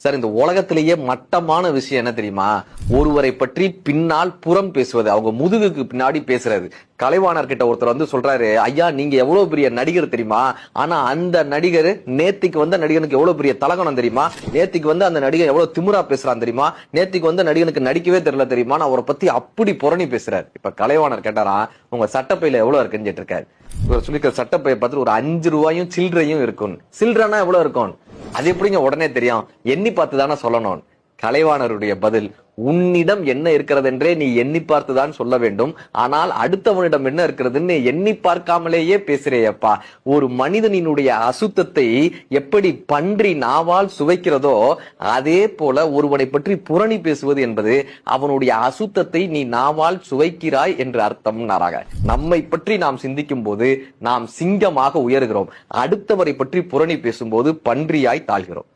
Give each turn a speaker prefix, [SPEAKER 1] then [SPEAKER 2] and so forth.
[SPEAKER 1] Sir, இந்த உலகத்திலேயே மட்டமான விஷயம் என்ன தெரியுமா? ஒருவரை பற்றி பின்னால் புறம் பேசுவது, அவங்க முதுகுக்கு பின்னாடி பேசுறது. கலைவாணர் கிட்ட ஒருத்தர் வந்து சொல்றாரு, ஐயா நீங்க எவ்வளவு பெரிய நடிகர் தெரியுமா, ஆனா அந்த நடிகர் நேத்திக்கு வந்த நடிகனுக்கு எவ்வளவு பெரிய தலகணம் தெரியுமா, நேத்திக்கு வந்து அந்த நடிகர் எவ்வளவு திமிரா பேசுறான் தெரியுமா, நேத்திக்கு வந்த நடிகனுக்கு நடிக்கவே தெரியல தெரியுமா, அவரை பத்தி அப்படி புரணி பேசுறாரு. இப்ப கலைவாணர் கேட்டாரா, உங்க சட்டப்பையில எவ்வளவு இருக்குன்னு கேட்டிருக்காரு. சொல்லிக்கிற சட்டப்பையை பார்த்துட்டு ஒரு 5 ரூபாயும் சில்லறையும் இருக்கும். சில்லறைனா எவ்வளவு இருக்கும், அது எப்படிங்க உடனே தெரியும், எண்ணி பார்த்து தானே சொல்லணும். கலைவாணருடைய பதில், உன்னிடம் என்ன இருக்கிறது என்றே நீ எண்ணி பார்த்துதான் சொல்ல வேண்டும், ஆனால் அடுத்தவனிடம் என்ன இருக்கிறதுன்னு எண்ணி பார்க்காமலேயே பேசுறேயப்பா. ஒரு மனிதனினுடைய அசுத்தத்தை எப்படி பன்றி நாவால் சுவைக்கிறதோ அதே போல ஒருவனை பற்றி புரணி பேசுவது என்பது அவனுடைய அசுத்தத்தை நீ நாவால் சுவைக்கிறாய் என்று அர்த்தம். நம்மை பற்றி நாம் சிந்திக்கும் போது நாம் சிங்கமாக உயர்கிறோம், அடுத்தவரை பற்றி புரணி பேசும்போது பன்றியாய் தாழ்கிறோம்.